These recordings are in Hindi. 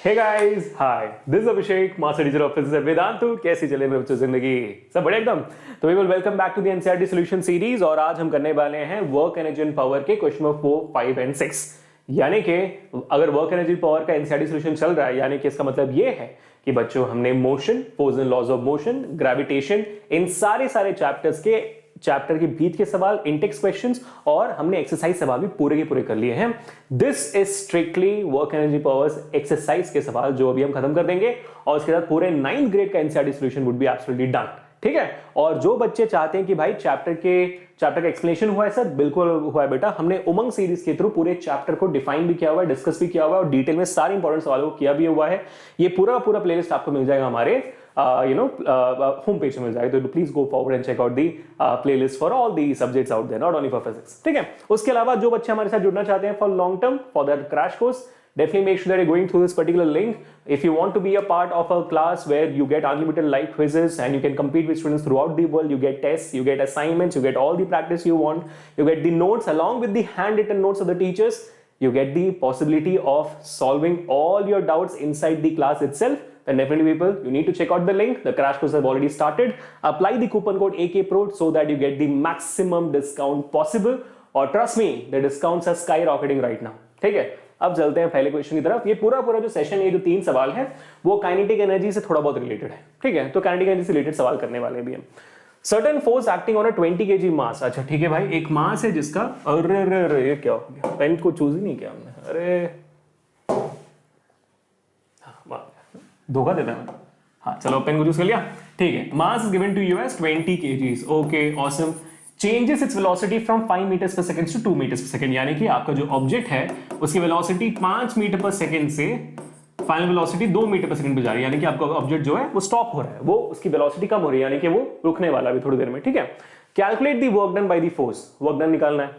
Hey guys, hi, this is Abhishek, master teacher of physics at Vedantu. कैसी चले मेरे बच्चों जिंदगी? सब बढ़िया एकदम। तो we will welcome back to the NCERT solution series और आज हम करने वाले हैं वर्क एनर्जी एंड पावर के क्वेश्चन नंबर 4, 5 एंड 6। यानी कि अगर वर्क एनर्जी पावर का एनसीईआरटी सॉल्यूशन चल रहा है, यानी कि इसका मतलब ये है कि बच्चों हमने motion, force and laws of motion, gravitation, इन सारे चैप्टर्स के चैप्टर के बीच के सवाल, इंटेक्स क्वेश्चंस और हमने एक्सरसाइज सवाल भी पूरे के पूरे कर लिए हैं। This is strictly work energy powers exercise के सवाल जो अभी हम खत्म कर देंगे और उसके बाद पूरे 9th ग्रेड का NCERT solution would be absolutely done. ठीक है। और जो बच्चे चाहते हैं कि भाई चैप्टर का एक्सप्लेनेशन हुआ है सर, बिल्कुल हुआ है बेटा। हमने उमंग सीरीज के थ्रू पूरे चैप्टर को डिफाइन भी किया हुआ है, डिस्कस भी किया हुआ है और डिटेल में सारे इंपॉर्टेंट सवालों को किया भी हुआ है। ये पूरा प्लेलिस्ट आपको मिल जाएगा हमारे होम पेज में मिल जाएगा। तो please go forward and check out the playlist for all the subjects out there, not only for physics. ठीक है। उसके अलावा जो बच्चे हमारे साथ जुड़ना चाहते हैं for long term, for that crash course, definitely make sure that you're going through this particular link. If you want to be a part of a class where you get unlimited live quizzes and you can compete with students throughout the world, you get tests, you get assignments, you get all the practice you want, you get the notes along with the handwritten notes of the teachers, you get the possibility of solving all your doubts inside the class itself, then definitely people, you need to check out the link. The crash course have already started. Apply the coupon code AKPRO so that you get the maximum discount possible. और trust me, the discounts are skyrocketing right now. ठीक है। अब चलते हैं पहले क्वेश्चन की तरफ। ये पूरा जो सेशन, ये जो 3 सवाल है वो काइनेटिक एनर्जी से थोड़ा बहुत रिलेटेड है। ठीक है। तो काइनेटिक एनर्जी से रिलेटेड सवाल करने वाले भी हम। Certain force acting on a 20 kg मास। अच्छा ठीक है भाई, एक मास है जिसका, अरे ये क्या हो गया, पेन को चूज ही नहीं किया हमने, अरे धोखा देता है। हाँ चलो, पेन को चूज कर लिया। ठीक है। Mass is given to you as 20 kgs। Okay, awesome. Changes its velocity from 5 meters per second to 2 meters per second. यानी कि आपका जो ऑब्जेक्ट है उसकी वेलोसिटी 5 मीटर पर सेकंड से final velocity 2 meter per second पे जा रही है। यानी कि आपका ऑब्जेक्ट जो है वो स्टॉप हो रहा है, वो उसकी वेलोसिटी कम हो रही है, यानी कि वो रुकने वाला भी थोड़ी देर में। ठीक है। Calculate the work done by the force. Work done निकालना है।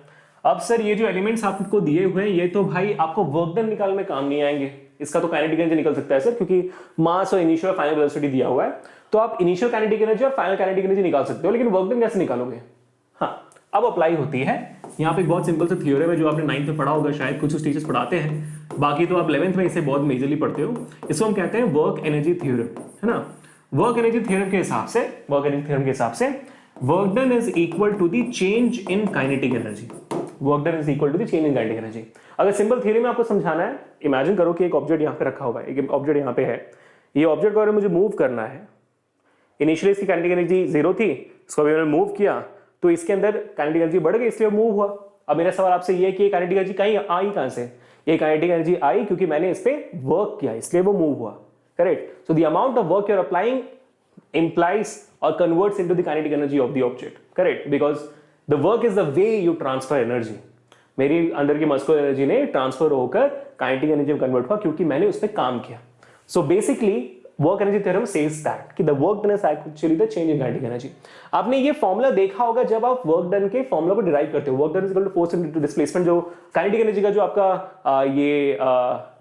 अब सर ये जो एलिमेंट्स आपको दिए हुए हैं ये तो भाई आपको वर्क डन निकालने में काम नहीं आएंगे। इसका तो काइनेटिक एनर्जी निकल सकता है सर, क्योंकि मास और इनिशियल फाइनल वेलोसिटी दिया हुआ है। तो आप इनिशियल काइनेटिक एनर्जी और फाइनल काइनेटिक एनर्जी निकाल सकते हो, लेकिन वर्क डन कैसे निकालोगे? हाँ, अब अप्लाई होती है यहाँ पे एक बहुत सिंपल सा थ्योरम है जो आपने 9th में पढ़ा होगा, शायद कुछ टीचर्स पढ़ाते हैं, बाकी तो आप 11th में इसे बहुत मेजरली पढ़ते हो। इसको हम कहते हैं वर्क एनर्जी थ्योरम, है ना। वर्क एनर्जी थ्योरम के हिसाब से work done is equal to the change in kinetic energy. Work done is equal to the change in kinetic energy. अगर सिंपल थ्योरी में आपको समझाना है, इमेजिन करो कि एक ऑब्जेक्ट यहाँ पे रखा हुआ है, एक ऑब्जेक्ट यहाँ पे है। ये ऑब्जेक्ट को अगर मुझे मूव करना है, इनिशियली इसकी काइनेटिक एनर्जी 0 थी, इसको अभी मैंने मूव किया तो इसके अंदर काइनेटिक एनर्जी बढ़ गई, इसलिए मूव हुआ। अब मेरा सवाल आपसे ये है कि ये काइनेटिक एनर्जी कहां से? ये काइनेटिक एनर्जी आई क्योंकि मैंने इस पे वर्क किया, इसलिए वो मूव हुआ। Correct. So the amount of work you are applying implies or converts into the kinetic energy of the object. Correct. Because the work is the way you transfer energy. मेरी अंदर की मस्कुलर एनर्जी ने ट्रांसफर होकर काइनेटिक एनर्जी में कन्वर्ट हुआ क्योंकि मैंने उस पर काम किया। So basically work energy theorem says that कि the work done is actually the change in kinetic energy. आपने ये फॉर्मूला देखा होगा जब आप वर्क डन के फॉर्मूला को डिराइव करते हो। Work done is equal to force into displacement, जो काइनेटिक एनर्जी का जो आपका ये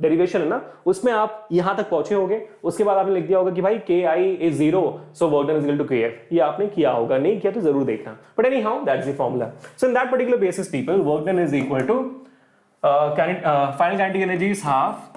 डेरिवेशन है ना, उसमें आप यहां तक पहुंचे होंगे। उसके बाद आपने लिख दिया होगा कि भाई KI is 0, so work done is equal to KF। ये आपने किया होगा, नहीं किया तो जरूर देखना, but anyhow that's the formula. So in that particular basis people, work done is equal to final kinetic energy is half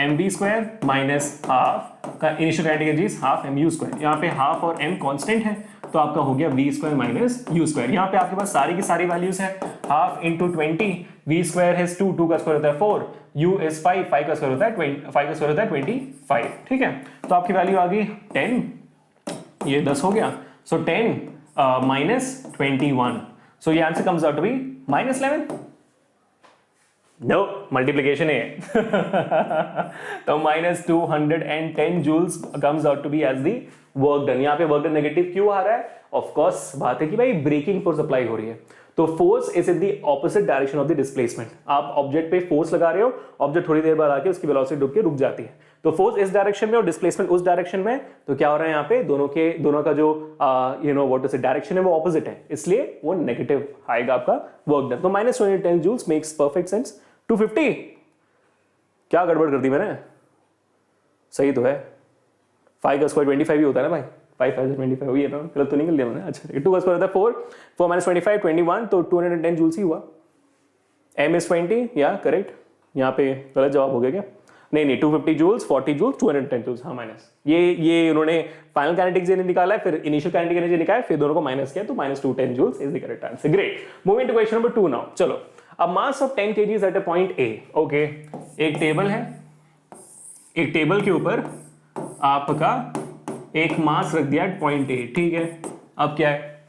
mv square minus half initial kinetic energy is half mu square. यहाँ पे हाफ और m कांस्टेंट है तो आपका हो गया v square minus u square. यहाँ पे आपके पास सारी की सारी वैल्यूज है। Half into 20, v square is 2, 2 का स्क्वायर होता है 4, u इज 5, 5 का स्क्वायर होता है 20, 5 का स्क्वायर होता है 25। ठीक है। तो आपकी वैल्यू आ गई 10, ये 10 हो गया। सो 10 माइनस 21, सो ये answer comes out to be minus 11। No, multiplication है। तो minus 210 joules comes out to be as the work done. यहाँ पे वर्क डन नेगेटिव क्यों आ रहा है? ऑफ कोर्स बात है कि भाई ब्रेकिंग फोर्स अप्लाई हो रही है, तो force is in the opposite direction of the displacement. आप ऑब्जेक्ट पे फोर्स लगा रहे हो, ऑब्जेक्ट थोड़ी देर बाद आके उसकी वेलोसिटी रुक जाती है, तो फोर्स इस डायरेक्शन में और डिस्प्लेसमेंट उस डायरेक्शन में। तो क्या हो रहा है यहाँ पे, दोनों का जो व्हाट इज डायरेक्शन है वो ऑपोजिट है, इसलिए वो नेगेटिव आएगा आपका वर्क डन। तो minus 210 joules makes perfect sense. 250, क्या गड़बड़ कर दी मैंने? सही तो है, 5 का स्क्वायर 25 ही होता है ना भाई, 5 5 25 हुई है ना, गलत तो नहीं कर लिया मैंने। अच्छा, 2 का स्क्वायर होता है 4, 4 माइनस 25 21, तो 210 जूल्स ही हुआ। m इज 20, या करेक्ट। यहाँ पे गलत जवाब हो गया क्या? नहीं 250 जूल्स, 40 जूल्स, 210 जूल्स, हाँ माइनस। ये उन्होंने फाइनल काइनेटिक एनर्जी निकाला है, फिर इनिशियल काइनेटिक एनर्जी निकाला, फिर दोनों को माइनस किया, तो -210 joules is the correct answer. Great, moving to question number 2 now. चलो, a mass of 10 kg at a point A. Okay, एक टेबल है, एक टेबल के ऊपर आपका एक मास रख दिया एट पॉइंट ए, ठीक है। अब क्या है,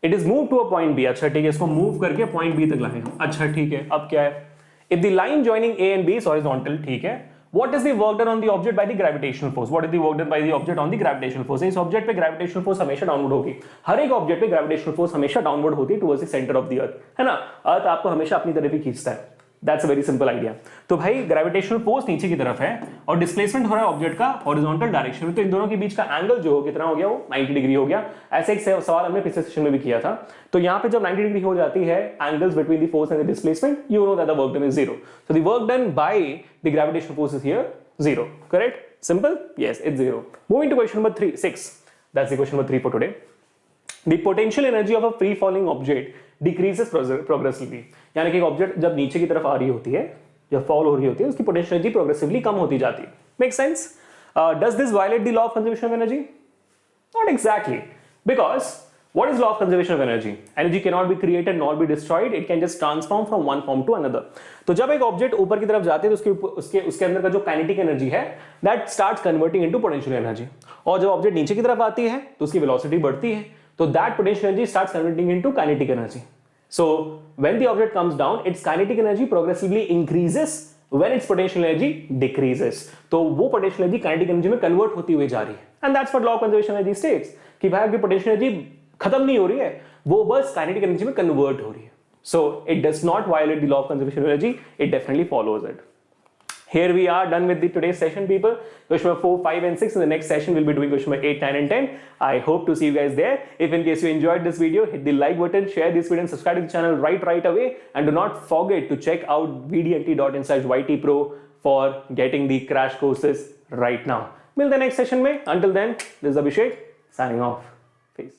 it is move to a point B. अच्छा ठीक है, इसको मूव करके पॉइंट बी तक लाए हम। अच्छा ठीक है, अब क्या है, if the line joining A and B is horizontal, ठीक है, what is the work done on the object by the gravitational force? What is the work done by the object on the gravitational force? इस ऑब्जेक्ट पे ग्रेविटेशनल फोर्स हमेशा डाउनवर्ड होगी। हर एक ऑब्जेक्ट पे ग्रेविटेशनल फोर्स हमेशा डाउनवर्ड होती है towards the centre of the earth, है ना। अर्थ आपको हमेशा अपनी तरफ ही खींचता है। That's a very simple idea. तो भाई ग्रेविटेशनल फोर्स नीचे की तरफ है और डिस्प्लेसमेंट हो रहा है ऑब्जेक्ट का हॉरिजॉन्टल डायरेक्शन में, तो इन दोनों के बीच का एंगल जो कितना हो गया, वो 90 डिग्री हो गया। ऐसे एक सवाल हमने पिछले सेशन में भी किया था। तो यहाँ पे जब 90 डिग्री हो जाती है angles between the force and the displacement, you know that the work done is zero. So the work done by the gravitational force is here zero. Correct? Simple? Yes, it's zero. Moving to question number 6. That's the question number 3 for today. The potential energy of a free falling object decreases progressively. यानी कि एक ऑब्जेक्ट जब नीचे की तरफ आ रही होती है, जब फॉल हो रही होती है, उसकी पोटेंशियल एनर्जी प्रोग्रेसिवली कम होती जाती है। Make sense? Does this violate the law of conservation of energy? Not exactly. Because what is law of conservation of energy? Energy cannot be created nor be destroyed. It can just transform from one form to another. तो जब एक ऑब्जेक्ट ऊपर की तरफ जाती है तो उसके अंदर का जो काइनेटिक एनर्जी है that starts converting into potential energy. और जब ऑब्जेक्ट नीचे की तरफ आती है तो उसकी वेलोसिटी बढ़ती है, तो that potential energy starts converting into kinetic energy. So when the object comes down, its kinetic energy progressively increases when its potential energy decreases. तो वो potential energy kinetic energy में convert होती हुई जा रही है। And that's what law of conservation of energy states कि भाई आपकी potential energy खत्म नहीं हो रही है, वो बस काइनेटिक एनर्जी में कन्वर्ट हो रही है। So it does not violate the law of conservation energy, it definitely follows it. Here we are done with the today's session, people. Question number 4, 5, and 6. In the next session, we'll be doing question number 8, 9, and 10. I hope to see you guys there. If in case you enjoyed this video, hit the like button, share this video, and subscribe to the channel right away. And do not forget to check out vdnt.in/YT Pro for getting the crash courses right now. Till the next session, mein. Until then, this is Abhishek signing off. Peace.